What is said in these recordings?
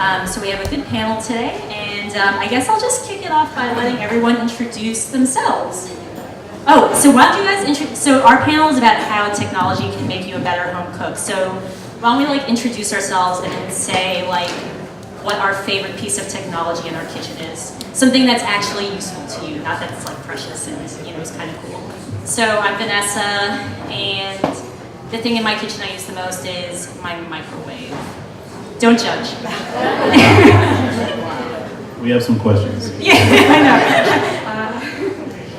So we have a good panel today, and I guess I'll just kick it off by letting everyone introduce themselves. Oh, so why don't you guys so our panel is about how technology can make you a better home cook. So why don't we like introduce ourselves and then say like what our favorite piece of technology in our kitchen is. Something that's actually useful to you, not that it's like precious and is kind of cool. So I'm Vanessa, and the thing in my kitchen I use the most is my microwave. Don't judge. We have some questions. Yeah, I know.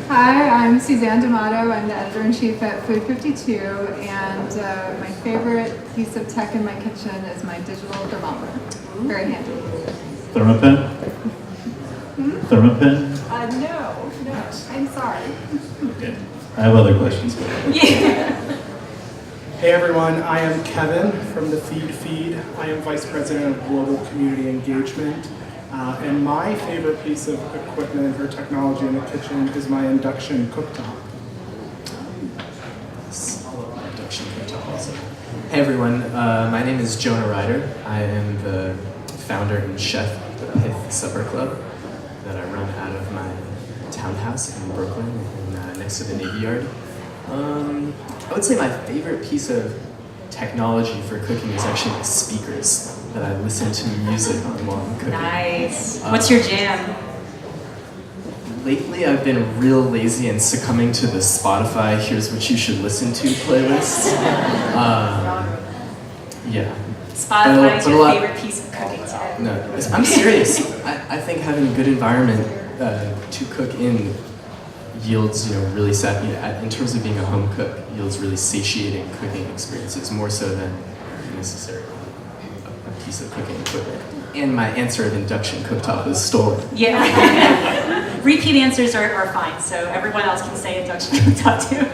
Hi, I'm Suzanne D'Amato. I'm the editor-in-chief at Food 52, and my favorite piece of tech in my kitchen is my digital thermometer. Very handy. Thermopen? Thermopen? No, I'm sorry. Okay. I have other questions. Yeah. Hey everyone, I am Kevin from the feedfeed. I am Vice President of Global Community Engagement. And my favorite piece of equipment or technology in the kitchen is my induction cooktop. Solid induction cooktop also. Hey everyone, my name is Jonah Reider. I am the founder and chef of the Pith Supper Club that I run out of my townhouse in Brooklyn, next to the Navy Yard. I would say my favorite piece of technology for cooking is actually the speakers that I listen to music on while I'm cooking. Nice. What's your jam? Lately, I've been real lazy and succumbing to the Spotify "Here's What You Should Listen To" playlist. Yeah. Spotify is your favorite piece of cooking today. No, I'm serious. I think having a good environment to cook in yields, really in terms of being a home cook, yields really satiating cooking experiences, more so than necessarily a piece of cooking equipment. And my answer of induction cooktop is stolen. Yeah. Repeat answers are fine, so everyone else can say induction cooktop too.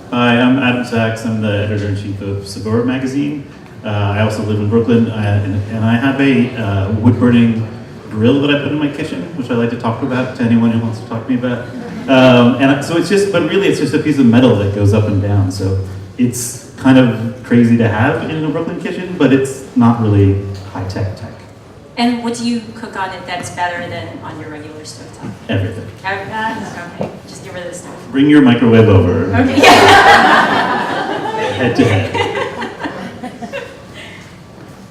Hi, I'm Adam Sachs. I'm the editor-in-chief of Saveur magazine. I also live in Brooklyn, and I have a wood-burning grill that I put in my kitchen, which I like to talk about to anyone who wants to talk to me about. And so it's just a piece of metal that goes up and down. So it's kind of crazy to have in a Brooklyn kitchen, but it's not really high-tech tech. And what do you cook on it that's better than on your regular stovetop? Everything. Okay, just get rid of the stove. Bring your microwave over. Okay. Head to head.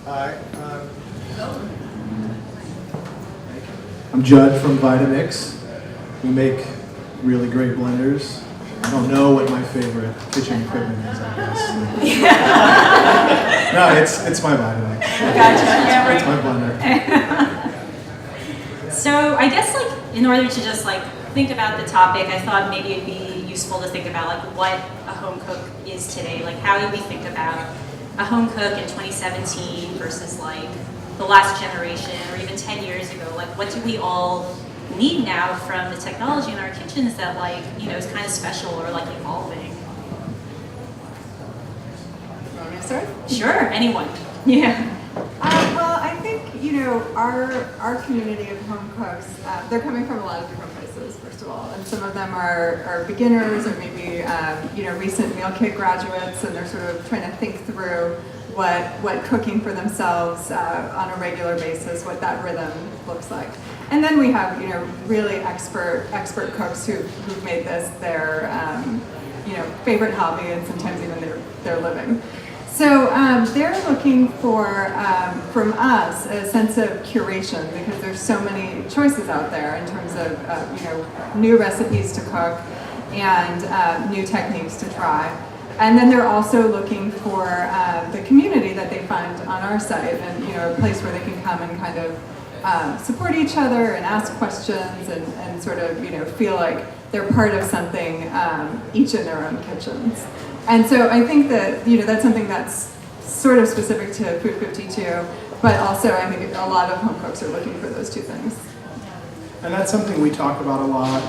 Hi, I'm Judd from Vitamix. We make really great blenders. I don't know what my favorite kitchen equipment is, I guess. No, it's my Vitamix. Gotcha. Yeah, It's my blender. So I guess in order to just think about the topic, I thought maybe it'd be useful to think about what a home cook is today. How do we think about a home cook in 2017 versus the last generation or even 10 years ago? What do we all need now from the technology in our kitchens that is kind of special or evolving? Want me to start? Sure, anyone. Yeah. Well, I think, our community of home cooks, they're coming from a lot of different places, first of all. And some of them are beginners or maybe, recent meal kit graduates, and they're sort of trying to think through what cooking for themselves on a regular basis, what that rhythm looks like. And then we have, really expert cooks who've made this their, favorite hobby and sometimes even their living. So they're looking for, from us, a sense of curation because there's so many choices out there in terms of, new recipes to cook and new techniques to try. And then they're also looking for the community that they find on our site and, a place where they can come and kind of support each other and ask questions and sort of, feel like they're part of something, each in their own kitchens. And so I think that, that's something that's sort of specific to Food 52, but also I think a lot of home cooks are looking for those two things. And that's something we talk about a lot,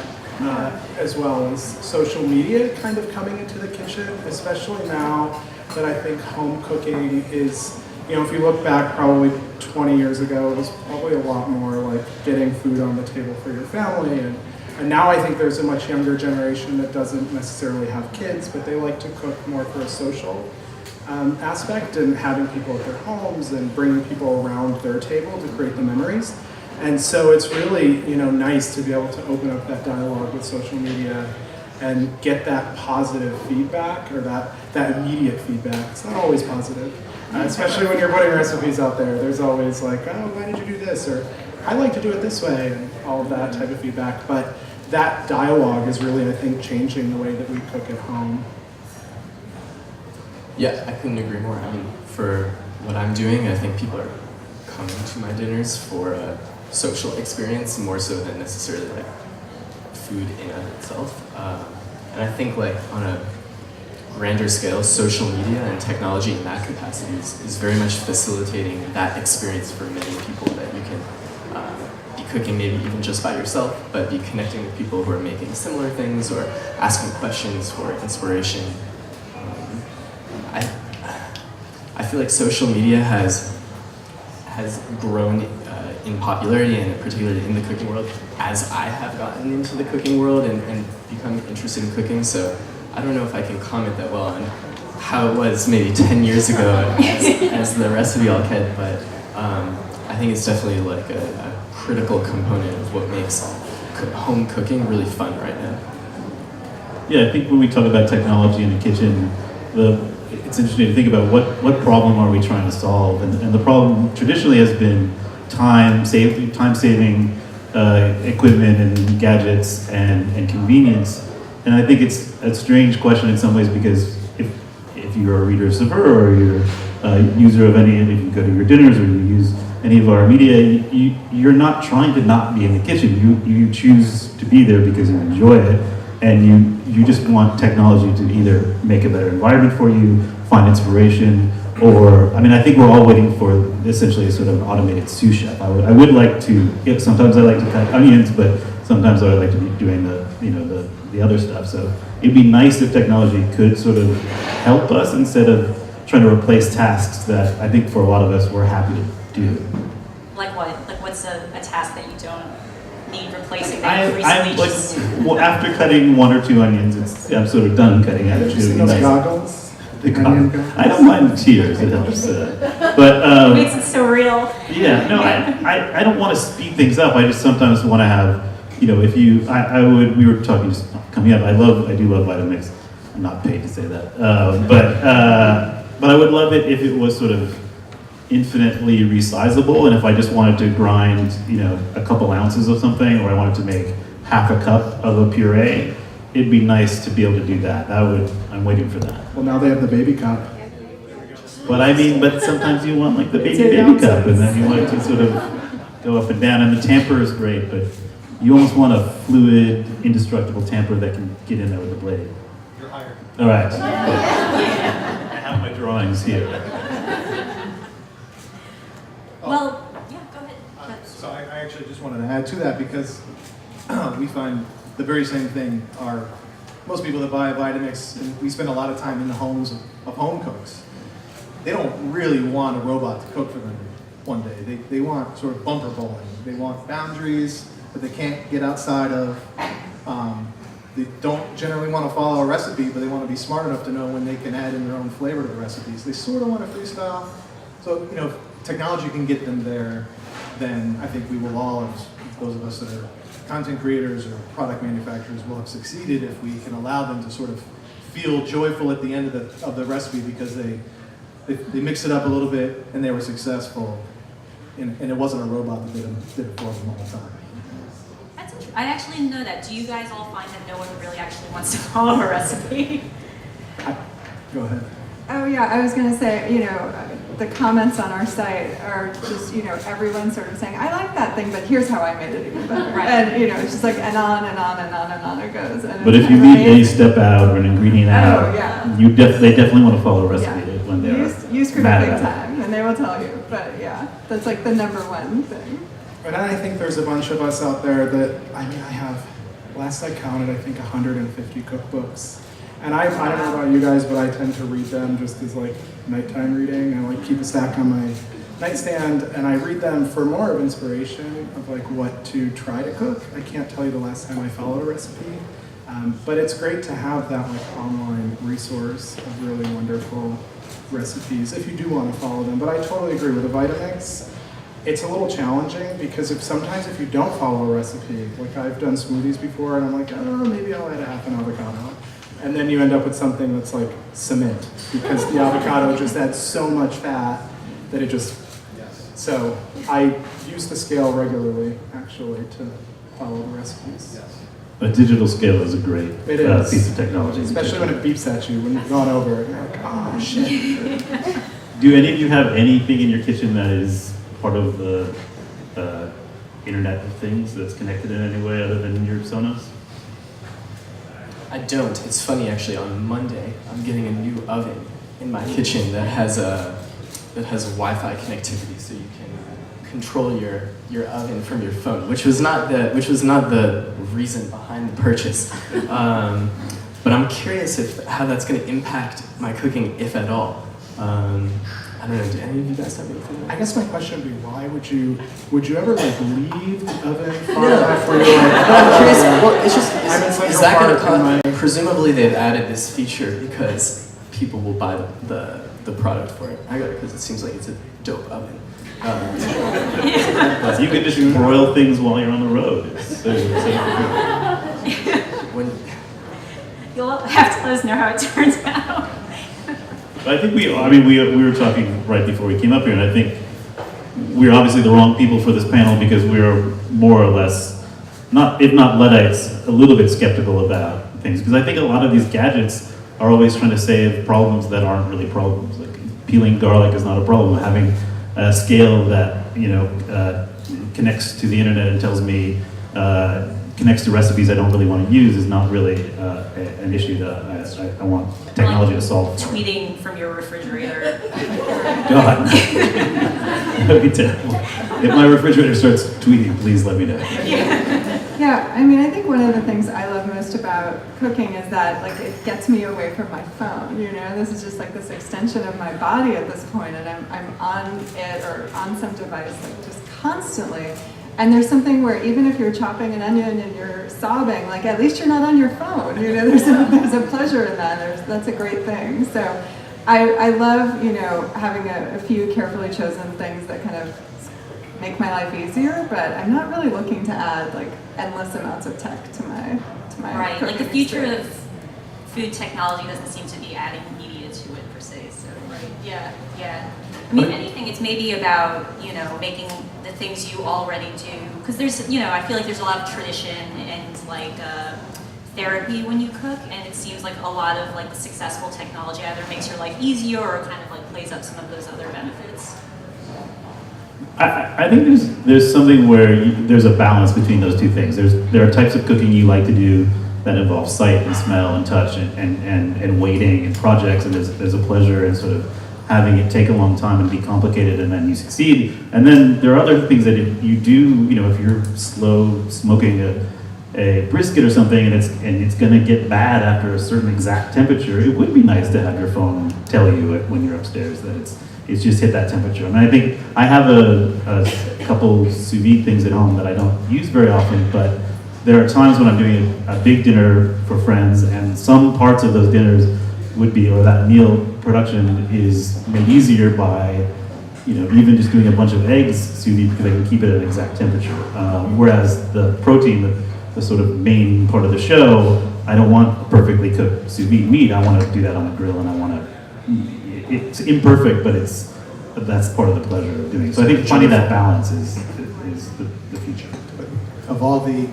as well as social media kind of coming into the kitchen, especially now that I think home cooking is, if you look back probably 20 years ago, it was probably a lot more like getting food on the table for your family. And now I think there's a much younger generation that doesn't necessarily have kids, but they like to cook more for a social aspect and having people at their homes and bringing people around their table to create the memories. And so it's really, nice to be able to open up that dialogue with social media and get that positive feedback or that immediate feedback. It's not always positive, especially when you're putting recipes out there. There's always like, oh, why did you do this? Or I like to do it this way, and all of that type of feedback. But that dialogue is really, I think, changing the way that we cook at home. Yeah, I couldn't agree more. I mean, for what I'm doing, I think people are coming to my dinners for a social experience more so than necessarily like food in and of itself. And I think like on a grander scale, social media and technology in that capacity is very much facilitating that experience for many people, that you can be cooking maybe even just by yourself, but be connecting with people who are making similar things or asking questions for inspiration. I feel like social media has grown in popularity, and particularly in the cooking world, as I have gotten into the cooking world and become interested in cooking. So I don't know if I can comment that well on how it was maybe 10 years ago as the recipe all kid, but I think it's definitely like a critical component of what makes home cooking really fun right now. Yeah, I think when we talk about technology in the kitchen, it's interesting to think about what problem are we trying to solve, and the problem traditionally has been time-saving equipment and gadgets and convenience. And I think it's a strange question in some ways, because if you're a reader of Saveur, or you're a user of if you go to your dinners or you use any of our media, you're not trying to not be in the kitchen. You choose to be there because you enjoy it, and you just want technology to either make a better environment for you, find inspiration, or, I think we're all waiting for essentially a sort of automated sous chef. I would like to, sometimes I like to cut onions, but sometimes I would like to be doing the other stuff. So it'd be nice if technology could sort of help us instead of trying to replace tasks that I think for a lot of us we're happy to do. Like what? Like what's a task that you don't need replacing that you recently after cutting 1 or 2 onions, I'm sort of done cutting onions. Have you seen those goggles? I don't mind the cheaters, it helps. But it makes it so real. Yeah, no, I don't want to speed things up. I just sometimes want to have, we were talking just coming up. I do love Vitamix. I'm not paid to say that, but I would love it if it was sort of infinitely resizable, and if I just wanted to grind, a couple ounces of something, or I wanted to make half a cup of a puree, it'd be nice to be able to do that. I'm waiting for that. Well, now they have the baby cup. But sometimes you want like the baby cup, and then you want it to sort of go up and down, and the tamper is great, but you almost want a fluid, indestructible tamper that can get in there with the blade. You're hired. All right. I have my drawings here. Well, yeah, go ahead. So I actually just wanted to add to that, because we find the very same thing. Most people that buy Vitamix, and we spend a lot of time in the homes of home cooks, they don't really want a robot to cook for them one day. They want sort of bumper bowling. They want boundaries that they can't get outside of. They don't generally want to follow a recipe, but they want to be smart enough to know when they can add in their own flavor to the recipes. They sort of want to freestyle. So, if technology can get them there, then I think we will all, as those of us that are content creators or product manufacturers, will have succeeded if we can allow them to sort of feel joyful at the end of the recipe, because they mixed it up a little bit and they were successful, and it wasn't a robot that did it for them all the time. That's interesting. I actually didn't know that. Do you guys all find that no one really actually wants to follow a recipe? Go ahead. Oh yeah, I was going to say, the comments on our site are just, everyone sort of saying, I like that thing, but here's how I made it even better. Right. And, it's just like, and on and on and on and on it goes. And But if you leave any step out or an ingredient out, yeah. they definitely want to follow a recipe when they're use for mad big about it. time, and they will tell you. But yeah, that's like the number one thing. And I think there's a bunch of us out there that, I have, last I counted, I think 150 cookbooks. And I don't know about you guys, but I tend to read them just as like nighttime reading. I keep a stack on my nightstand, and I read them for more of inspiration of like what to try to cook. I can't tell you the last time I followed a recipe, but it's great to have that like online resource of really wonderful recipes if you do want to follow them. But I totally agree with the Vitamix. It's a little challenging because sometimes if you don't follow a recipe, like I've done smoothies before and I'm like, oh, maybe I'll add a half an avocado. And then you end up with something that's like cement because the avocado just adds so much fat that it just, so I use the scale regularly actually to follow the recipes. A digital scale is a great It is. piece of technology. Especially when it beeps at you when you've gone over it. You're like, oh shit. Do any of you have anything in your kitchen that is part of the Internet of Things that's connected in any way other than your Sonos? I don't. It's funny actually. On Monday, I'm getting a new oven in my kitchen that has a Wi-Fi connectivity, so you can control your oven from your phone, which was not the reason behind the purchase. But I'm curious how that's going to impact my cooking, if at all. I don't know. Do any of you guys have anything? I guess my question would be, why would you ever like leave the oven far enough where you're like, I'm curious. Well, it's just I'm in Central is that going to Park and cause? Presumably, they've added this feature because people will buy the product for it. I got it because it seems like it's a dope oven. So you can just broil things while you're on the road. When You'll have to let us know how it turns out. I think we were talking right before we came up here, and I think we're obviously the wrong people for this panel because we're more or less, if not Luddites, a little bit skeptical about things. Because I think a lot of these gadgets are always trying to save problems that aren't really problems. Like peeling garlic is not a problem. Having a scale that connects to the internet and tells me connects to recipes I don't really want to use is not really an issue that I want technology to solve. Tweeting from your refrigerator. God. That would be terrible. If my refrigerator starts tweeting, please let me know. Yeah, I mean, I think one of the things I love most about cooking is that, like, it gets me away from my phone, you know? This is just like this extension of my body at this point, and I'm on it or on some device, like, just constantly. And there's something where even if you're chopping an onion and you're sobbing, like, at least you're not on your phone, you know? There's a pleasure in that. That's a great thing. So I love, having a few carefully chosen things that kind of make my life easier, but I'm not really looking to add like endless amounts of tech to my Right, like the cooking future experience. of food technology doesn't seem to be adding media to it per se, so, right, yeah. I mean, if anything, it's maybe about, making the things you already do, because there's, I feel like there's a lot of tradition and like therapy when you cook, and it seems like a lot of like the successful technology either makes your life easier or kind of like plays up some of those other benefits. I think there's something where there's a balance between those two things. There are types of cooking you like to do that involve sight and smell and touch and waiting and projects, and there's a pleasure in sort of having it take a long time and be complicated, and then you succeed. And then there are other things that you do, if you're slow smoking a brisket or something and it's gonna get bad after a certain exact temperature, it would be nice to have your phone tell you when you're upstairs that it's just hit that temperature. And I think I have a couple sous vide things at home that I don't use very often, but there are times when I'm doing a big dinner for friends, and some parts of those dinners would be, or that meal production is made easier by, even just doing a bunch of eggs sous vide because I can keep it at an exact temperature. Whereas the protein, the sort of main part of the show, I don't want a perfectly cooked sous vide meat. I want to do that on the grill, and I want to. It's imperfect, but that's part of the pleasure of doing it. So I think finding that balance is the future. Of all the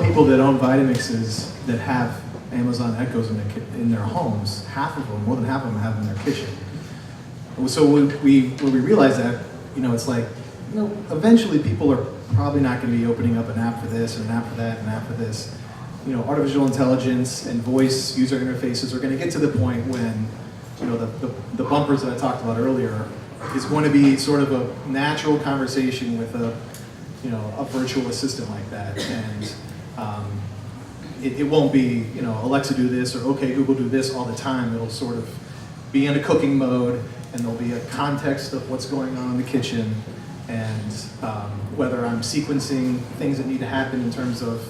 people that own Vitamixes that have Amazon Echoes in their homes, more than half of them have them in their kitchen. So when we realized that, it's like, eventually people are probably not going to be opening up an app for this and an app for that and an app for this. Artificial intelligence and voice user interfaces are going to get to the point when, the bumpers that I talked about earlier is going to be sort of a natural conversation with a virtual assistant like that, and it won't be, Alexa do this or okay Google do this all the time. It'll sort of be in a cooking mode, and there'll be a context of what's going on in the kitchen, and whether I'm sequencing things that need to happen in terms of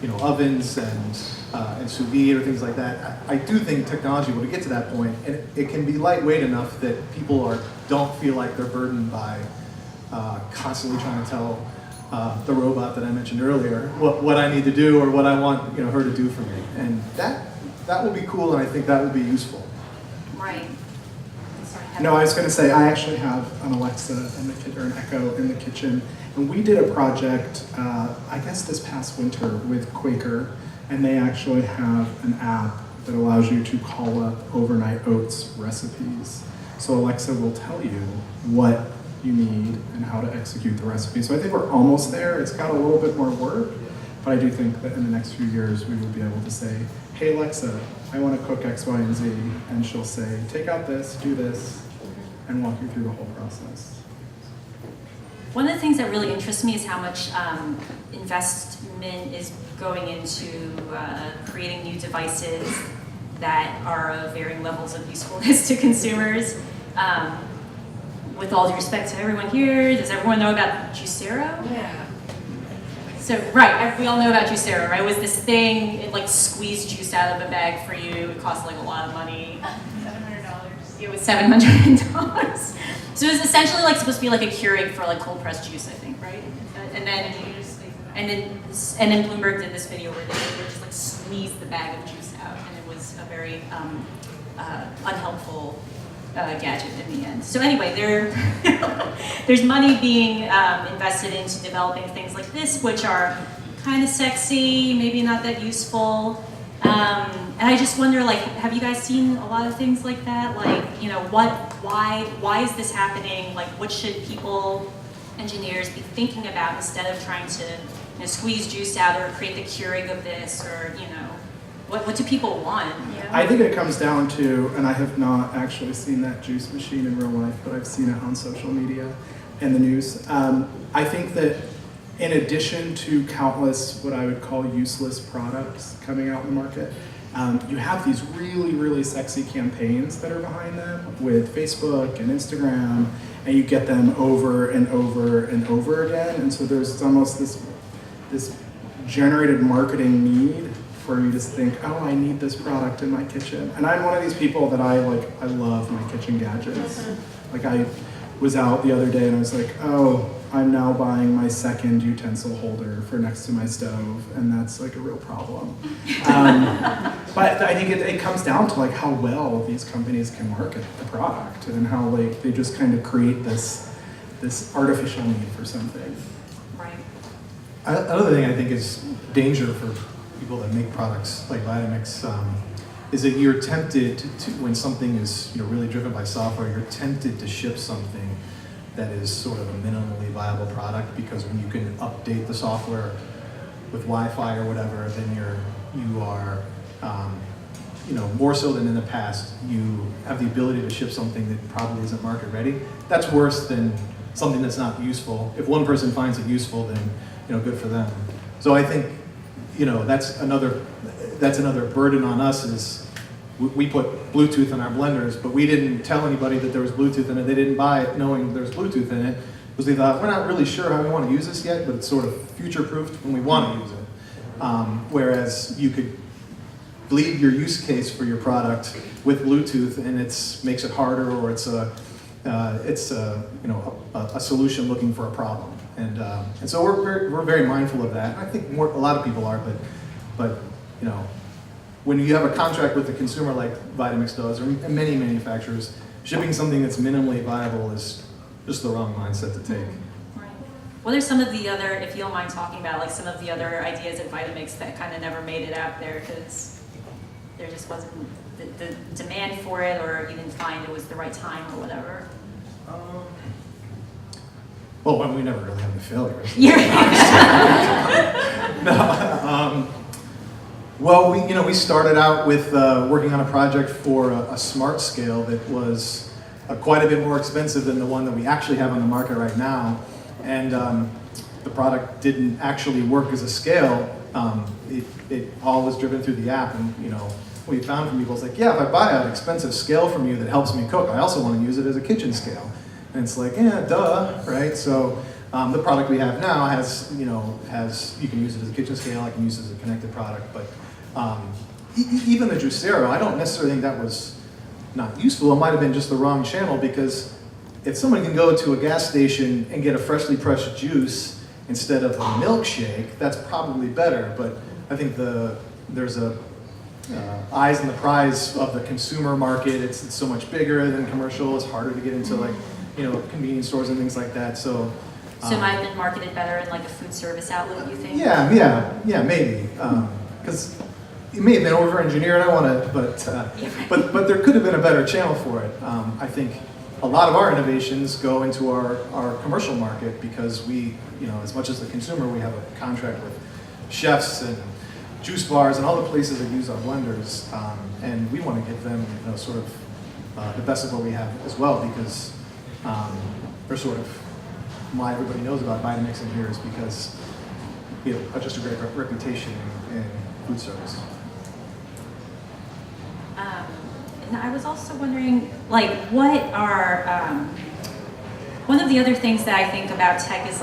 ovens and sous vide or things like that. I do think technology will get to that point, and it can be lightweight enough that people don't feel like they're burdened by constantly trying to tell the robot that I mentioned earlier what I need to do or what I want her to do for me. And that will be cool, and I think that will be useful. Right. Sorry, Heather. No, I was going to say I actually have an Alexa or an Echo in the kitchen, and we did a project, I guess this past winter with Quaker, and they actually have an app that allows you to call up overnight oats recipes. So Alexa will tell you what you need and how to execute the recipe. So I think we're almost there. It's got a little bit more work, but I do think that in the next few years we will be able to say, hey Alexa, I want to cook X, Y, and Z, and she'll say, take out this, do this, and walk you through the whole process. One of the things that really interests me is how much investment is going into creating new devices that are of varying levels of usefulness to consumers. With all due respect to everyone here, does everyone know about Juicero? Yeah. So, right, we all know about Juicero, right? It was this thing, it like squeezed juice out of a bag for you. It cost like a lot of money. $700. It was $700. So it was essentially like supposed to be like a Keurig for like cold pressed juice, I think, right? And then Bloomberg did this video where they just like squeezed the bag of juice out, and it was a very unhelpful gadget in the end. So anyway, there's money being invested into developing things like this, which are kind of sexy, maybe not that useful. And I just wonder, like, have you guys seen a lot of things like that? Like, why is this happening? Like, what should people, engineers, be thinking about instead of trying to squeeze juice out or create the Keurig of this, or what do people want? I think it comes down to, and I have not actually seen that juice machine in real life, but I've seen it on social media and the news. I think that in addition to countless what I would call useless products coming out in the market, you have these really, really sexy campaigns that are behind them with Facebook and Instagram, and you get them over and over and over again. And so there's almost this generated marketing need for you to think, oh, I need this product in my kitchen. And I'm one of these people that I love my kitchen gadgets. Like I was out the other day and I was like, oh, I'm now buying my second utensil holder for next to my stove, and that's like a real problem. But I think it comes down to like how well these companies can market the product and how like they just kind of create this artificial need for something. Right. Another thing I think is danger for people that make products like Vitamix is that you're tempted to, when something is really driven by software, you're tempted to ship something that is sort of a minimally viable product, because when you can update the software with Wi-Fi or whatever, then you are more so than in the past, you have the ability to ship something that probably isn't market ready. That's worse than something that's not useful. If one person finds it useful, then good for them. So I think that's another burden on us is we put Bluetooth in our blenders, but we didn't tell anybody that there was Bluetooth in it. They didn't buy it knowing there's Bluetooth in it, because they thought, we're not really sure how we want to use this yet, but it's sort of future-proofed when we want to use it. Whereas you could bleed your use case for your product with Bluetooth, and makes it harder, or it's a solution looking for a problem. And so we're very mindful of that. I think a lot of people are, but when you have a contract with a consumer like Vitamix does, or many manufacturers, shipping something that's minimally viable is just the wrong mindset to take. Right. What are some of the other, if you don't mind talking about, like some of the other ideas at Vitamix that kind of never made it out there because there just wasn't the demand for it, or you didn't find it was the right time or whatever? Well, we never really had any failures. Well, we started out with working on a project for a smart scale that was quite a bit more expensive than the one that we actually have on the market right now, and the product didn't actually work as a scale. It all was driven through the app, and what we found from people is like, yeah, if I buy an expensive scale from you that helps me cook, I also want to use it as a kitchen scale. And it's like, yeah, duh, right? So The product we have now has, you can use it as a kitchen scale, I can use it as a connected product, but even the Juicero, I don't necessarily think that was not useful. It might have been just the wrong channel, because if someone can go to a gas station and get a freshly pressed juice instead of a milkshake, that's probably better. But I think there's a eyes on the prize of the consumer market. It's so much bigger than commercial. It's harder to get into convenience stores and things like that. So it might have been marketed better in like a food service outlet, you think? Yeah, maybe. Because it may have been over-engineered. But there could have been a better channel for it. I think a lot of our innovations go into our commercial market, because we, as much as the consumer, we have a contract with chefs and juice bars and all the places that use our blenders, and we want to give them sort of the best of what we have as well, because they're sort of why everybody knows about Vitamix in here is because just a great reputation in food service. And I was also wondering, what are one of the other things that I think about tech is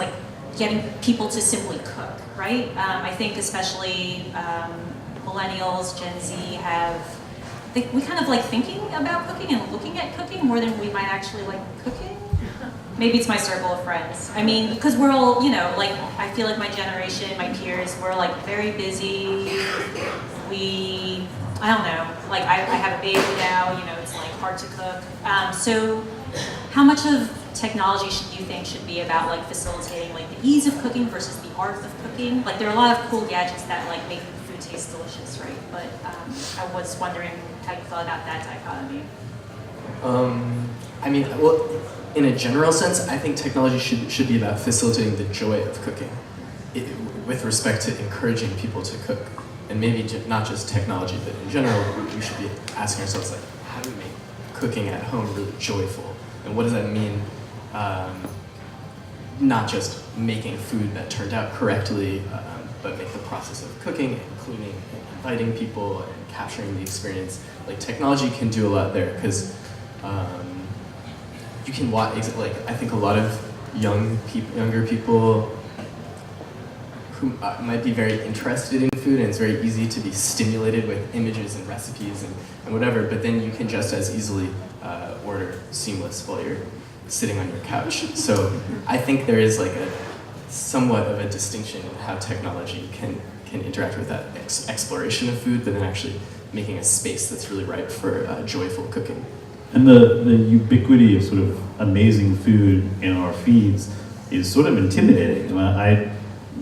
getting people to simply cook, right? I think especially millennials, Gen Z we kind of like thinking about cooking and looking at cooking more than we might actually like cooking. Maybe it's my circle of friends. I mean, because we're all, I feel like my generation, my peers, we're very busy. I don't know, I have a baby now, it's hard to cook. So how much of technology should you think should be about facilitating the ease of cooking versus the art of cooking? There are a lot of cool gadgets that make food taste delicious, right? But I was wondering how you thought about that dichotomy. In a general sense, I think technology should be about facilitating the joy of cooking, with respect to encouraging people to cook. And maybe not just technology, but in general, we should be asking ourselves, how do we make cooking at home really joyful? And what does that mean? Not just making food that turned out correctly, but make the process of cooking, including inviting people and capturing the experience. Technology can do a lot there, because you can watch, I think a lot of younger people who might be very interested in food, and it's very easy to be stimulated with images and recipes and whatever, but then you can just as easily order seamless while you're sitting on your couch. So I think there is somewhat of a distinction in how technology can interact with that exploration of food, but then actually making a space that's really ripe for joyful cooking. And the ubiquity of sort of amazing food in our feeds is sort of intimidating. I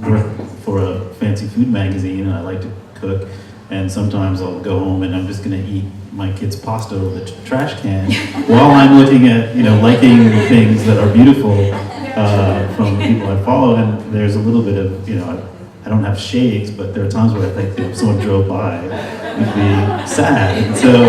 work for a fancy food magazine, and I like to cook, and sometimes I'll go home and I'm just going to eat my kid's pasta over the trash can while I'm looking at, liking things that are beautiful from the people I follow. And there's a little bit of, I don't have shades, but there are times where I think if someone drove by, it'd be sad. And so,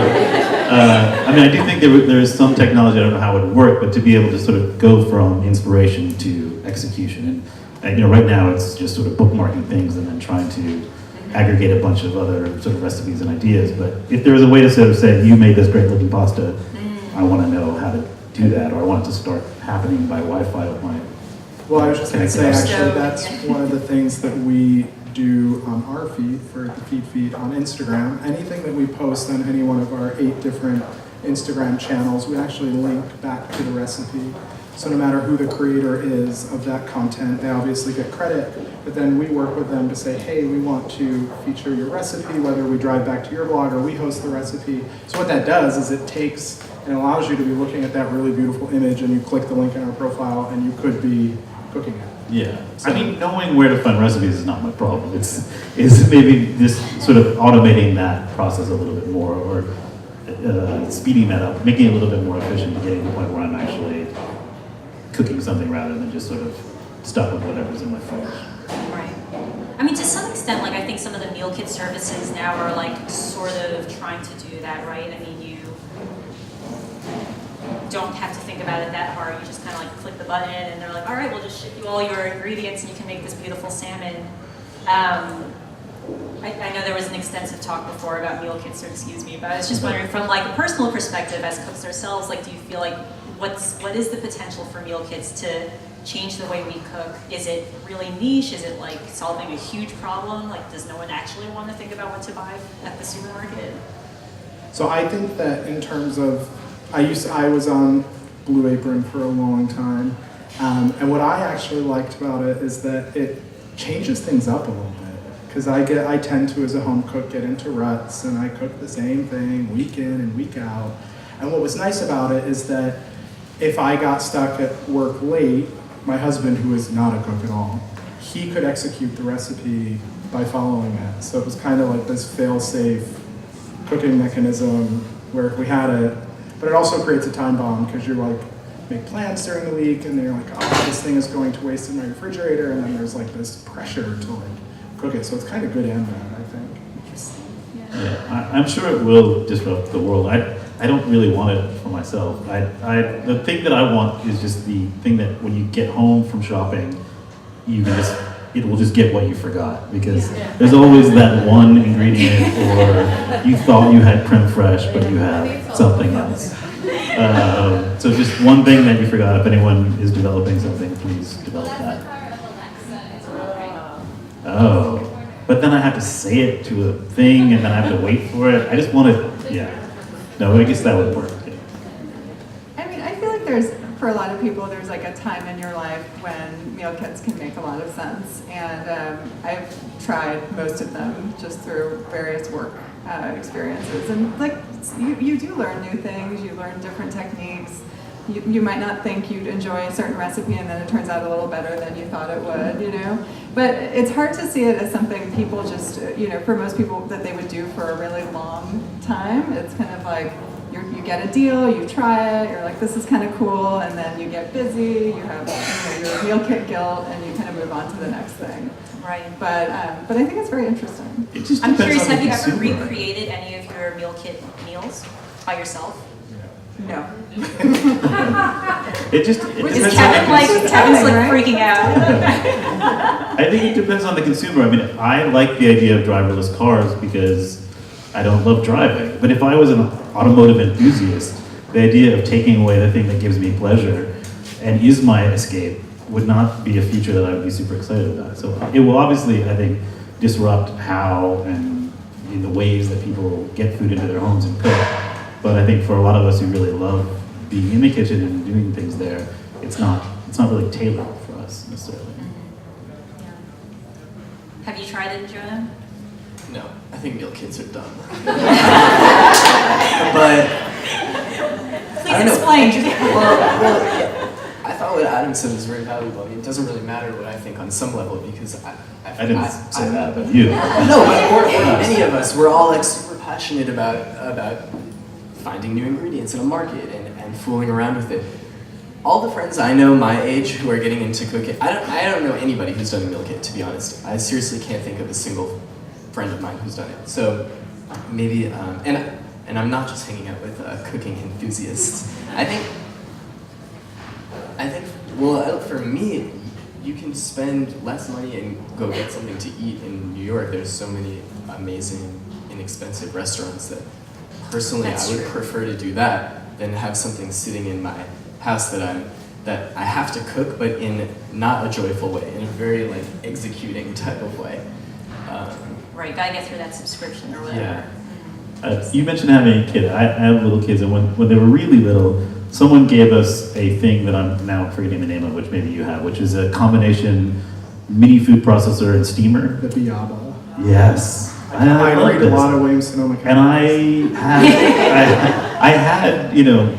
I do think there is some technology, I don't know how it would work, but to be able to sort of go from inspiration to execution. And right now it's just sort of bookmarking things and then trying to aggregate a bunch of other sort of recipes and ideas. But if there was a way to sort of say, you made this great looking pasta, I want to know how to do that, or I want it to start happening by Wi-Fi with my. Well, I was just going to say, actually, that's one of the things that we do on our feed, for the feed on Instagram. Anything that we post on any one of our 8 different Instagram channels, we actually link back to the recipe. So no matter who the creator is of that content, they obviously get credit, but then we work with them to say, hey, we want to feature your recipe, whether we drive back to your blog or we host the recipe. So what that does is it takes and allows you to be looking at that really beautiful image, and you click the link in our profile and you could be cooking it. Yeah, so, knowing where to find recipes is not my problem. It's maybe just sort of automating that process a little bit more, or speeding that up, making it a little bit more efficient, and getting to the point where I'm actually cooking something rather than just sort of stuck with whatever's in my fridge. Right. To some extent, I think some of the meal kit services now are sort of trying to do that, right? You don't have to think about it that hard. You just kind of click the button and they're all right, we'll just ship you all your ingredients and you can make this beautiful salmon. I know there was an extensive talk before about meal kits, so excuse me, but I was just wondering from a personal perspective as cooks ourselves, do you feel what is the potential for meal kits to change the way we cook? Is it really niche? Is it like solving a huge problem? Like, does no one actually want to think about what to buy at the supermarket? So I think that in terms of, I was on Blue Apron for a long time, and what I actually liked about it is that it changes things up a little bit. Because I tend to, as a home cook, get into ruts, and I cook the same thing week in and week out. And what was nice about it is that if I got stuck at work late, my husband, who is not a cook at all, he could execute the recipe by following it. So it was kind of like this fail-safe cooking mechanism where if we had it, but it also creates a time bomb because you're like, make plans during the week and then you're like, oh, this thing is going to waste in my refrigerator, and then there's like this pressure to like cook it. So it's kind of good and bad, I think. Yeah, I'm sure it will disrupt the world. I don't really want it for myself. The thing that I want is just the thing that when you get home from shopping, it will just get what you forgot, because there's always that one ingredient, or you thought you had creme fraiche, but you have something else. So just one thing that you forgot. If anyone is developing something, please develop that. Oh, but then I have to say it to a thing, and then I have to wait for it. I just want to, No, I guess that would work. Yeah. I mean, I feel like for a lot of people, there's like a time in your life when meal kits can make a lot of sense. And I've tried most of them just through various work experiences. And like, you do learn new things, you learn different techniques. You might not think you'd enjoy a certain recipe, and then it turns out a little better than you thought it would, you know? But it's hard to see it as something people just, for most people that they would do for a really long time. It's kind of like you get a deal, you try it, you're like, this is kind of cool, and then you get busy, you have your meal kit guilt, and you kind of move on to the next thing. Right. But I think it's very interesting. It just I'm depends curious, on the have you ever consumer. recreated any of your meal kit meals by yourself? No. It Is depends Kevin on the Kevin's like right? freaking out? I think it depends on the consumer. I mean, I like the idea of driverless cars because I don't love driving. But if I was an automotive enthusiast, the idea of taking away the thing that gives me pleasure and is my escape would not be a feature that I would be super excited about. So it will obviously, I think, disrupt how and in the ways that people get food into their homes and cook. But I think for a lot of us who really love being in the kitchen and doing things there, it's not really tailored for us necessarily. Mm-hmm. Yeah. Have you tried it, Jonah? No, I think meal kits are dumb. But Please I don't know. explain. Well, I thought what Adam said was very valuable. I mean, it doesn't really matter what I think on some level because I didn't say that, but you. No, but many of us, we're all like super passionate about finding new ingredients in a market and fooling around with it. All the friends I know my age who are getting into cooking, I don't know anybody who's done a meal kit, to be honest. I seriously can't think of a single friend of mine who's done it. So maybe, and I'm not just hanging out with cooking enthusiasts. I think, well, for me, you can spend less money and go get something to eat in New York. There's so many amazing, inexpensive restaurants that personally I would prefer to do that than have something sitting in my house that I have to cook, but in not a joyful way, in a very like executing type of way. Right, gotta get through that subscription or whatever. Yeah. You mentioned having a kid. I have little kids, and when they were really little, someone gave us a thing that I'm now forgetting the name of, which maybe you have, which is a combination mini food processor and steamer. The Biaba. Yes. I love read a this. lot of Williams Sonoma And I had,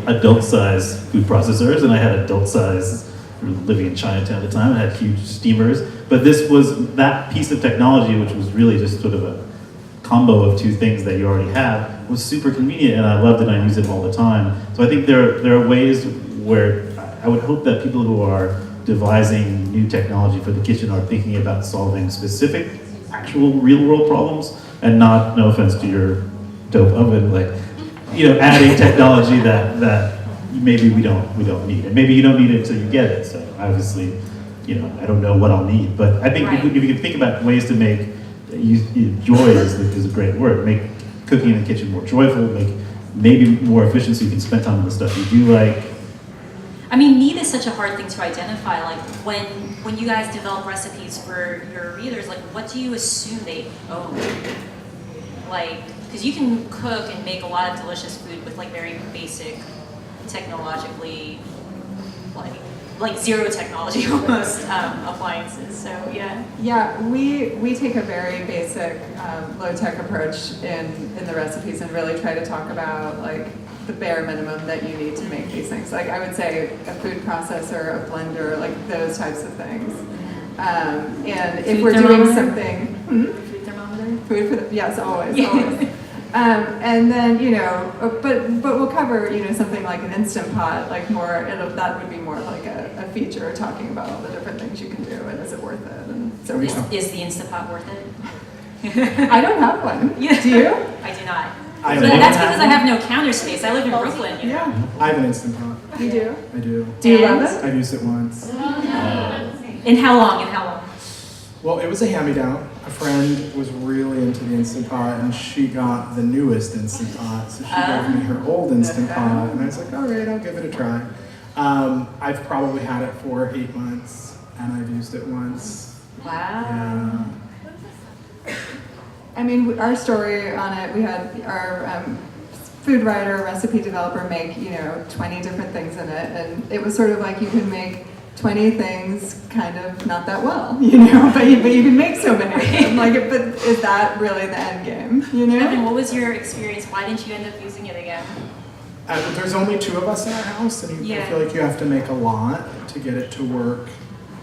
adult-size food processors, and I had adult-size, living in Chinatown at the time, I had huge steamers. But this was that piece of technology, which was really just sort of a combo of two things that you already have, was super convenient, and I loved it, and I use it all the time. So I think there are ways where I would hope that people who are devising new technology for the kitchen are thinking about solving specific, actual real-world problems, and not, no offense to your dope oven, like, adding technology that maybe we don't need, and maybe you don't need it until you get it. So obviously, I don't know what I'll need, but I think Right. if you can think about ways to make joy is a great word. Make cooking in the kitchen more joyful. Make maybe more efficient so you can spend time on the stuff you do like. I mean, need is such a hard thing to identify. Like when you guys develop recipes for your readers, like what do you assume they own? Like, because you can cook and make a lot of delicious food with like very basic, technologically, like zero technology almost appliances. So yeah. Yeah, we take a very basic, low-tech approach in the recipes and really try to talk about like the bare minimum that you need to make these things. Like I would say a food processor, a blender, like those types of things. And if Food we're doing thermometer? something, Food thermometer? food for the, yes, always, always. And then, you know, but we'll cover, you know, something like an Instant Pot, like more, that would be more like a feature talking about all the different things you can do and is it worth it and so forth. Is the Instant Pot worth it? I don't have one. Yeah. Do you? I do not. I But don't that's have because I have no counter space. I live in Brooklyn. You know? Yeah. I have an Instant Pot. You do? I do. Do you love And? it? I've used it once. In how long? In how long? Well, it was a hand-me-down. A friend was really into the Instant Pot, and she got the newest Instant Pot, so she gave me her old Instant Pot, and I was like, all right, I'll give it a try. I've probably had it for 8 months, and I've used it once. Wow. I mean, our story on it, we had our food writer, recipe developer make, you know, 20 different things in it, and it was sort of like you can make 20 things kind of not that well, you know, but you can make so many of them. Like, but is that really the end game, you know? Kevin, what was your experience? Why didn't you end up using it again? There's only 2 of us in our house, and I feel like you have to make a lot to get it to work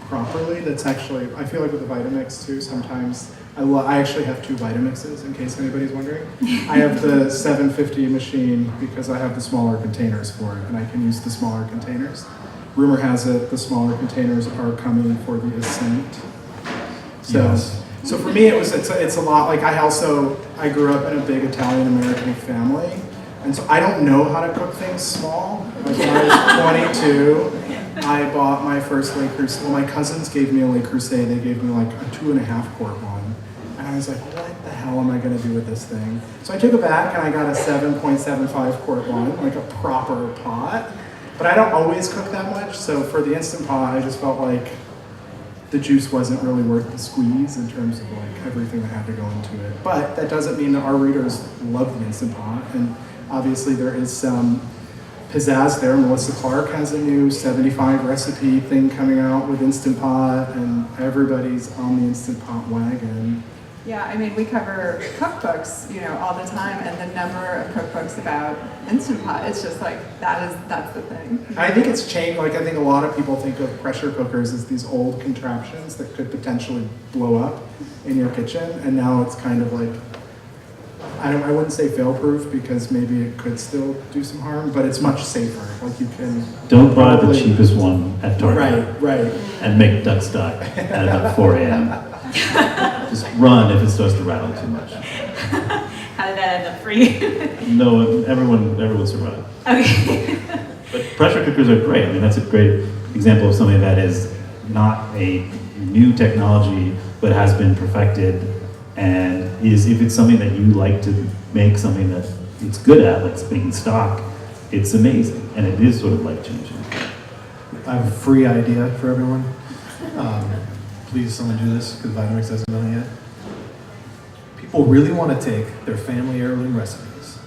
properly. That's actually, I feel like with the Vitamix too, sometimes I actually have 2 Vitamixes in case anybody's wondering. I have the 750 machine because I have the smaller containers for it, and I can use the smaller containers. Rumor has it the smaller containers are coming for the Ascent. So, Yes. so for me, it's a lot. Like I grew up in a big Italian American family, and so I don't know how to cook things small. Like when I was 22, I bought my first Le Creuset. Well, my cousins gave me a Le Creuset. They gave me like a 2.5 quart one, and I was like, what the hell am I going to do with this thing? So I took it back and I got a 7.75 quart one, like a proper pot. But I don't always cook that much, so for the Instant Pot, I just felt like the juice wasn't really worth the squeeze in terms of like everything that had to go into it. But that doesn't mean that our readers love the Instant Pot, and obviously there is some pizzazz there. Melissa Clark has a new 75 recipe thing coming out with Instant Pot, and everybody's on the Instant Pot wagon. Yeah, I mean, we cover cookbooks, you know, all the time, and the number of cookbooks about Instant Pot, it's just like, that's the thing. I think it's changed. Like, I think a lot of people think of pressure cookers as these old contraptions that could potentially blow up in your kitchen, and now it's kind of like, I wouldn't say fail-proof because maybe it could still do some harm, but it's much safer. Like you can. Don't buy the cheapest one at Target. Right. And make duck stock at about 4 a.m. Just run if it starts to rattle too much. How did that end up for you? No, everyone survived. Okay. But pressure cookers are great. I mean, that's a great example of something that is not a new technology, but has been perfected, and if it's something that you like to make, something that it's good at, like making stock, it's amazing, and it is sort of life-changing. I have a free idea for everyone. Please, someone do this, because Vitamix hasn't done it yet. People really want to take their family heirloom recipes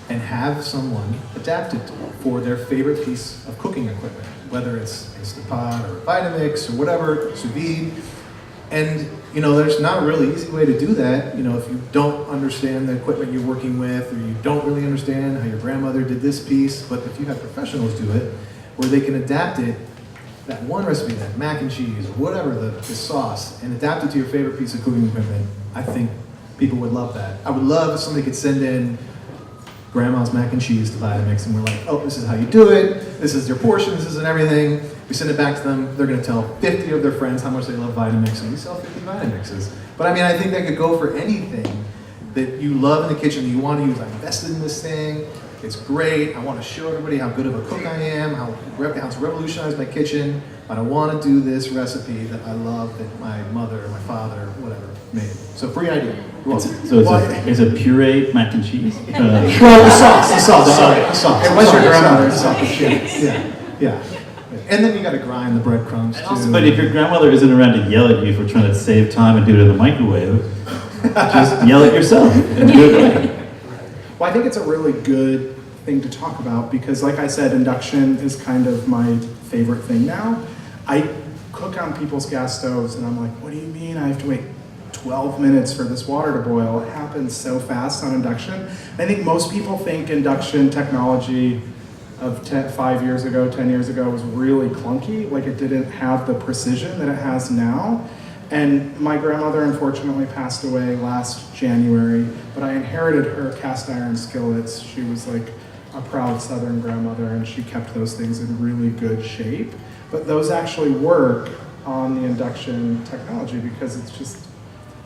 and have someone adapt it for their favorite piece of cooking equipment, whether it's Instant Pot or Vitamix or whatever, sous vide. And, you know, there's not a really easy way to do that. You know, if you don't understand the equipment you're working with, or you don't really understand how your grandmother did this piece, but if you have professionals do it, where they can adapt it, that one recipe, that mac and cheese, or whatever the sauce, and adapt it to your favorite piece of cooking equipment, I think people would love that. I would love if somebody could send in grandma's mac and cheese to Vitamix, and we're like, oh, this is how you do it, this is your portion, this isn't everything. We send it back to them, they're gonna tell 50 of their friends how much they love Vitamix, and we sell 50 Vitamixes. But I mean, I think that could go for anything that you love in the kitchen, that you want to use. I invested in this thing, it's great, I want to show everybody how good of a cook I am, how it's revolutionized my kitchen, but I want to do this recipe that I love, that my mother, my father, whatever, made. So free idea. It's a pureed mac and cheese? Well, the sauce, sorry, the sauce. It was your grandmother's sauce. Yeah. And then you got to grind the breadcrumbs And too. also, but if your grandmother isn't around to yell at you for trying to save time and do it in the microwave, just yell at yourself and do it right. Well, I think it's a really good thing to talk about because, like I said, induction is kind of my favorite thing now. I cook on people's gas stoves and I'm like, what do you mean I have to wait 12 minutes for this water to boil? It happens so fast on induction. I think most people think induction technology of 5 years ago, 10 years ago was really clunky, like it didn't have the precision that it has now. And my grandmother unfortunately passed away last January, but I inherited her cast iron skillets. She was like a proud Southern grandmother and she kept those things in really good shape. But those actually work on the induction technology because it's just,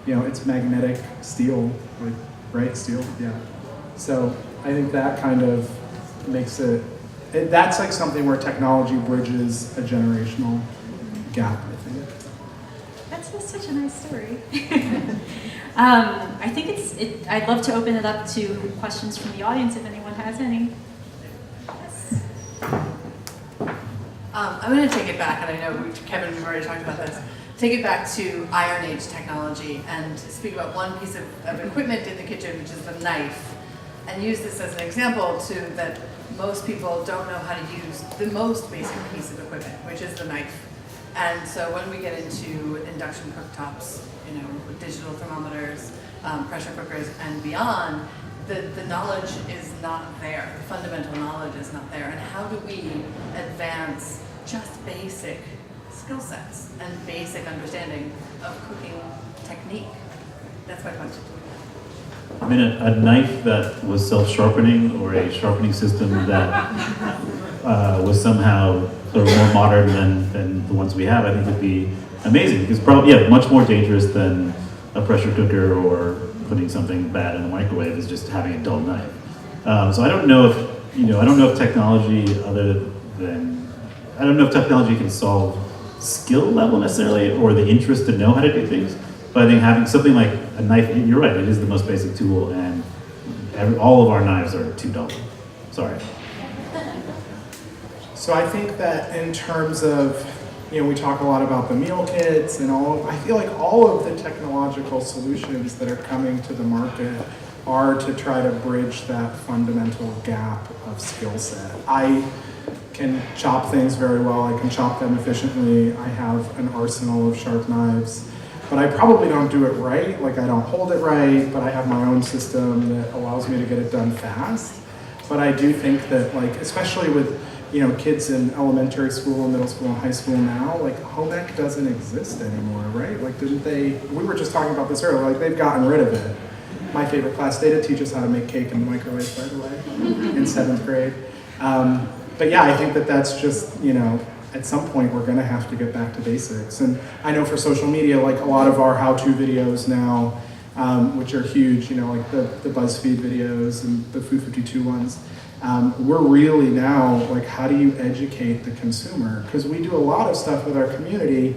you know, it's magnetic steel, like, right, steel, yeah. So I think that kind of makes that's like something where technology bridges a generational gap, I think. That's such a nice story. I think I'd love to open it up to questions from the audience if anyone has any. Yes. I'm going to take it back, and I know Kevin, we've already talked about this. Take it back to Iron Age technology and speak about one piece of equipment in the kitchen, which is the knife, and use this as an example that most people don't know how to use the most basic piece of equipment, which is the knife. And so when we get into induction cooktops, you know, digital thermometers, pressure cookers, and beyond, the knowledge is not there. The fundamental knowledge is not there. And how do we advance just basic skill sets and basic understanding of cooking technique? That's my question. I mean, a knife that was self-sharpening or a sharpening system that was somehow sort of more modern than the ones we have, I think would be amazing because probably, yeah, much more dangerous than a pressure cooker or putting something bad in the microwave is just having a dull knife. So I don't know if technology technology can solve skill level necessarily or the interest to know how to do things. But I think having something like a knife, you're right, it is the most basic tool, and all of our knives are too dull. Sorry. So I think that in terms of, you know, we talk a lot about the meal kits and I feel like all of the technological solutions that are coming to the market are to try to bridge that fundamental gap of skill set. I can chop things very well, I can chop them efficiently, I have an arsenal of sharp knives. But I probably don't do it right, like I don't hold it right, but I have my own system that allows me to get it done fast. But I do think that, like, especially with, you know, kids in elementary school, middle school, and high school now, like home ec doesn't exist anymore, right? Like we were just talking about this earlier, like they've gotten rid of it. My favorite class, they did teach us how to make cake in the microwave, by the way, in 7th grade. But yeah, I think that that's just, you know, at some point we're gonna have to get back to basics. And I know for social media, like a lot of our how-to videos now, which are huge, you know, like the Buzzfeed videos and the Food 52 ones, we're really now, like, how do you educate the consumer? Because we do a lot of stuff with our community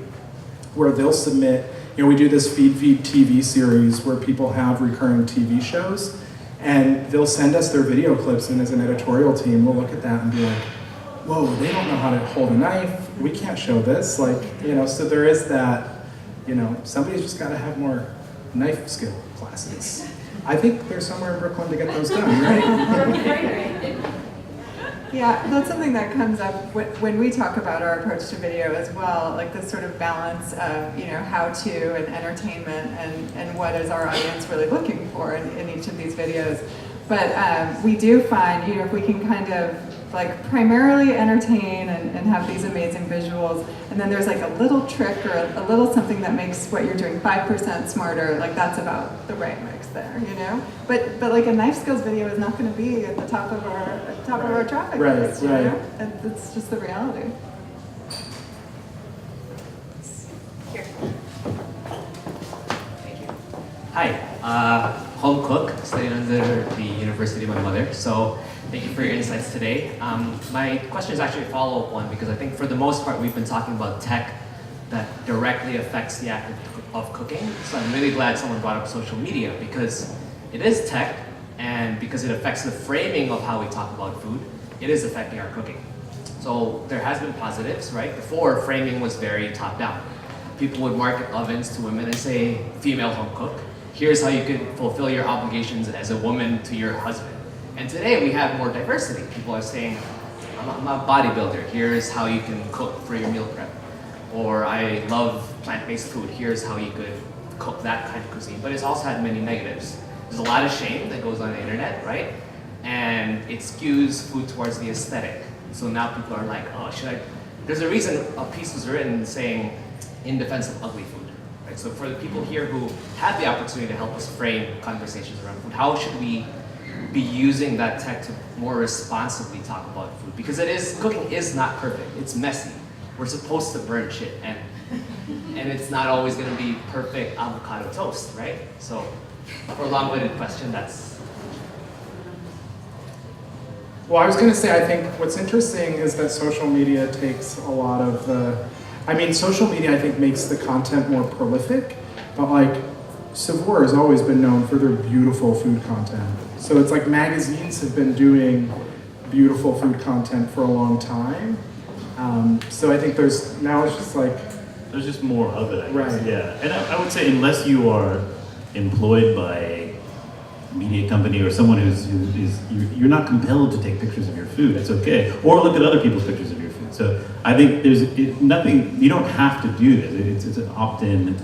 where they'll submit, you know, we do this feedfeed TV series where people have recurring TV shows, and they'll send us their video clips, and as an editorial team, we'll look at that and be like, whoa, they don't know how to hold a knife, we can't show this, like, you know, so there is that, you know, somebody's just gotta have more knife skill classes. I think there's somewhere in Brooklyn to get those done, right? Yeah, that's something that comes up when we talk about our approach to video as well, like this sort of balance of, you know, how to and entertainment and what is our audience really looking for in each of these videos. But we do find, you know, if we can kind of like primarily entertain and have these amazing visuals, and then there's like a little trick or a little something that makes what you're doing 5% smarter, like that's about the right mix there, you know? But like a knife skills video is not going to be at the top of our traffic list, you know? And it's just the reality. Here. Thank you. Hi, home cook, studied under the University of my mother. So thank you for your insights today. My question is actually a follow-up one because I think for the most part we've been talking about tech that directly affects the act of cooking. So I'm really glad someone brought up social media because it is tech, and because it affects the framing of how we talk about food, it is affecting our cooking. So So there has been positives, right? Before, framing was very top-down. People would market ovens to women and say, female home cook, here's how you can fulfill your obligations as a woman to your husband. And today we have more diversity. People are saying, I'm a bodybuilder, here's how you can cook for your meal prep. Or I love plant-based food, here's how you could cook that kind of cuisine. But it's also had many negatives. There's a lot of shame that goes on the internet, right? And it skews food towards the aesthetic. So now people are like, oh, should I? There's a reason a piece was written saying, in defense of ugly food, right? So for the people here who have the opportunity to help us frame conversations around food, how should we be using that tech to more responsibly talk about food? Because cooking is not perfect, it's messy. We're supposed to burn shit, and it's not always gonna be perfect avocado toast, right? So for a long-winded question, that's. Well, I was going to say, I think what's interesting is that social media takes a lot of social media I think makes the content more prolific, but like Saveur has always been known for their beautiful food content. So it's like magazines have been doing beautiful food content for a long time. So I think it's just like. There's just more of it, I guess. Right. Yeah, and I would say unless you are employed by a media company or someone you're not compelled to take pictures of your food. It's okay, or look at other people's pictures of your food. So I think nothing. You don't have to do this. It's an opt-in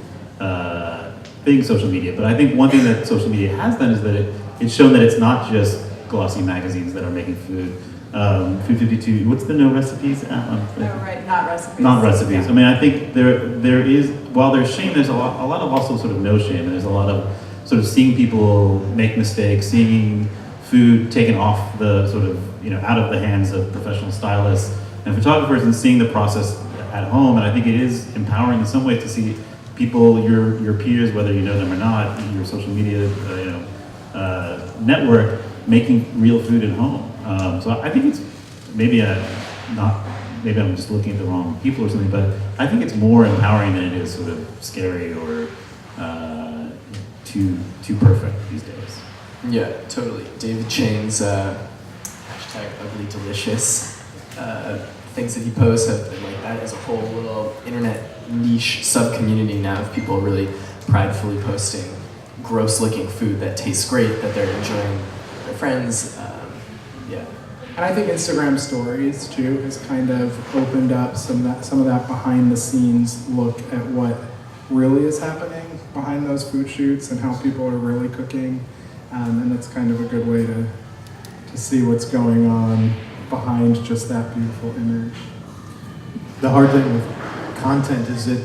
thing, social media. But I think one thing that social media has done is that it's shown that it's not just glossy magazines that are making food. Food 52. What's the no recipes? No, right, not recipes. Not recipes. Yeah. I mean, I think there is, while there's shame, there's a lot of also sort of no shame, and there's a lot of sort of seeing people make mistakes, seeing food taken off the sort of, out of the hands of professional stylists and photographers, and seeing the process at home. And I think it is empowering in some ways to see people, your peers, whether you know them or not, your social media, network, making real food at home. So I think it's maybe I'm just looking at the wrong people or something, but I think it's more empowering than it is sort of scary or too perfect these days. Yeah, totally. David Chain's #UglyDelicious things that he posts have been like that as a whole little internet niche sub-community now of people really pridefully posting gross-looking food that tastes great, that they're enjoying with their friends. Yeah. And I think Instagram stories too has kind of opened up some of that behind the scenes look at what really is happening behind those food shoots and how people are really cooking. And it's kind of a good way to see what's going on behind just that beautiful image. The hard thing with content is that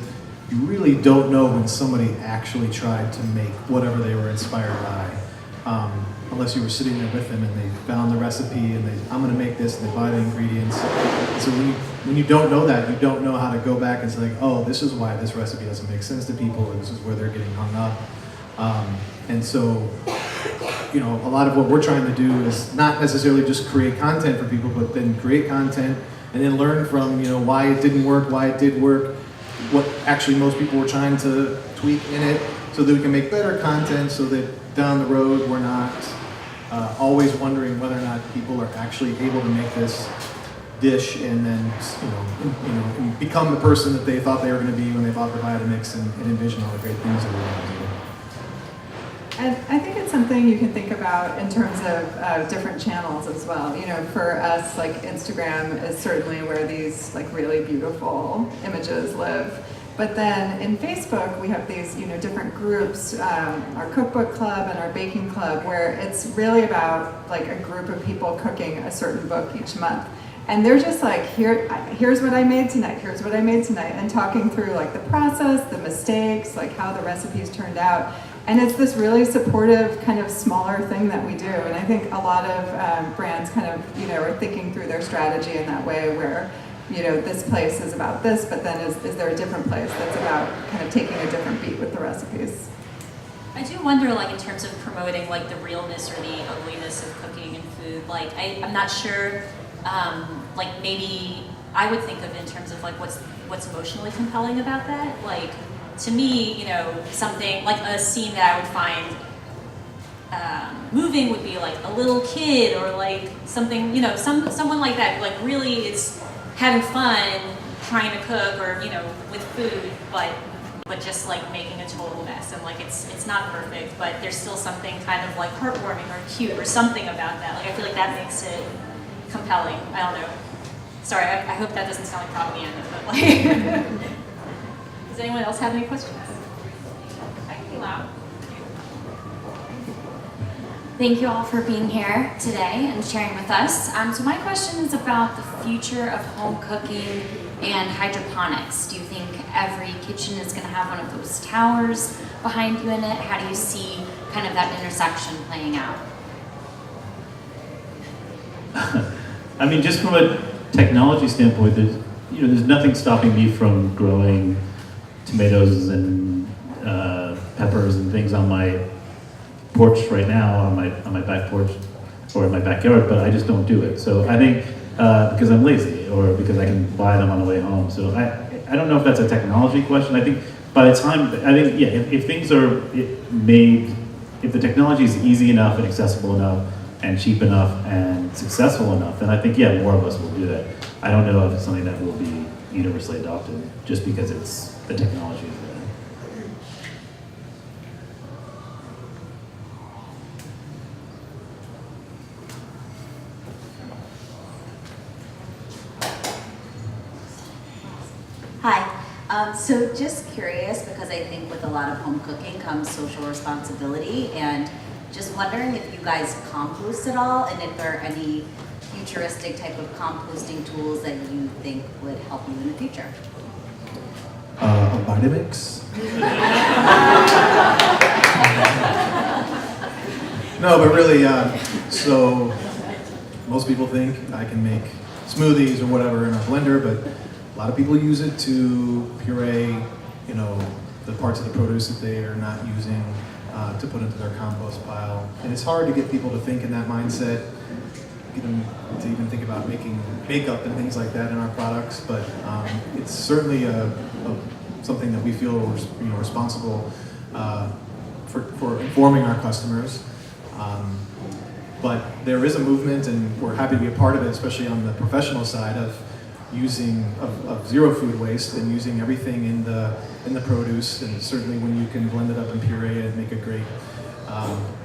you really don't know when somebody actually tried to make whatever they were inspired by. Unless you were sitting there with them and they found the recipe and I'm going to make this, and they buy the ingredients. So when you don't know that, you don't know how to go back and say, like, oh, this is why this recipe doesn't make sense to people, and this is where they're getting hung up. And so, a lot of what we're trying to do is not necessarily just create content for people, but then create content and then learn from, why it didn't work, why it did work, what actually most people were trying to tweak in it, so that we can make better content, so that down the road we're not always wondering whether or not people are actually able to make this dish and then become the person that they thought they were going to be when they bought the Vitamix and envision all the great things that we're going to do. And I think it's something you can think about in terms of different channels as well. For us, like Instagram is certainly where these like really beautiful images live. But then in Facebook, we have these, different groups, our cookbook club and our baking club, where it's really about like a group of people cooking a certain book each month. And they're just like, here's what I made tonight, here's what I made tonight, and talking through like the process, the mistakes, like how the recipes turned out. And it's this really supportive kind of smaller thing that we do. And I think a lot of brands kind of, are thinking through their strategy in that way where, this place is about this, but then is there a different place that's about kind of taking a different beat with the recipes? I do wonder, like, in terms of promoting, like, the realness or the ugliness of cooking and food, like, I'm not sure, like, maybe I would think of in terms of, like, what's emotionally compelling about that. Like, to me, something, like, a scene that I would find moving would be, like, a little kid or, like, something, someone like that, like, really is having fun trying to cook or, you know, with food, but just like making a total mess. And like it's not perfect, but there's still something kind of like heartwarming or cute or something about that. Like I feel like that makes it compelling. I don't know. Sorry, I hope that doesn't sound like propaganda, but like, does anyone else have any questions? I can be loud. Thank you all for being here today and sharing with us. So my question is about the future of home cooking and hydroponics. Do you think every kitchen is going to have one of those towers behind you in it? How do you see kind of that intersection playing out? I mean, just from a technology standpoint, there's nothing stopping me from growing tomatoes and peppers and things on my porch right now, on my back porch or in my backyard, but I just don't do it. So I think because I'm lazy or because I can buy them on the way home. So I don't know if that's a technology question. I think by the time, if things are made, if the technology is easy enough and accessible enough and cheap enough and successful enough, then I think, more of us will do that. I don't know if it's something that will be universally adopted just because the technology is there. Hi. So just curious, because I think with a lot of home cooking comes social responsibility, and just wondering if you guys compost at all, and if there are any futuristic type of composting tools that you think would help you in the future. A Vitamix. No, but really, so most people think I can make smoothies or whatever in a blender, but a lot of people use it to puree, the parts of the produce that they are not using to put into their compost pile. And it's hard to get people to think in that mindset, get them to even think about making makeup and things like that in our products. But it's certainly something that we feel responsible for informing our customers. But there is a movement, and we're happy to be a part of it, especially on the professional side of zero food waste and using everything in the produce. And certainly when you can blend it up and puree it and make a great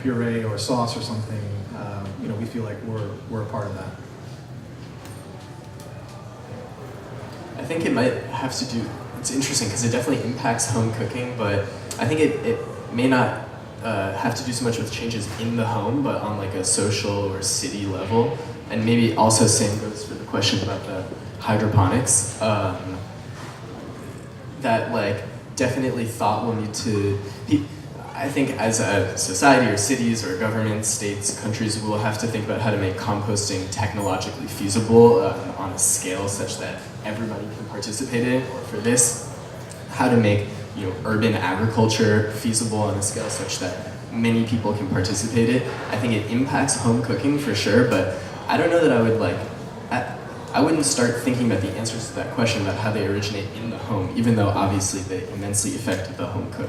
puree or sauce or something, we feel like we're a part of that. I think it might have to do, it's interesting because it definitely impacts home cooking, but I think it may not have to do so much with changes in the home, but on like a social or city level. And maybe also same goes for the question about the hydroponics. That like definitely thought will need to be, I think as a society or cities or governments, states, countries will have to think about how to make composting technologically feasible on a scale such that everybody can participate in it. Or for this, how to make urban agriculture feasible on a scale such that many people can participate in it. I think it impacts home cooking for sure, but I don't know that I would I wouldn't start thinking about the answers to that question about how they originate in the home, even though obviously they immensely affect the home cook.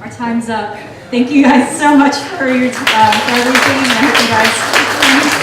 Our time's up. Thank you guys so much for everything, and I hope you guys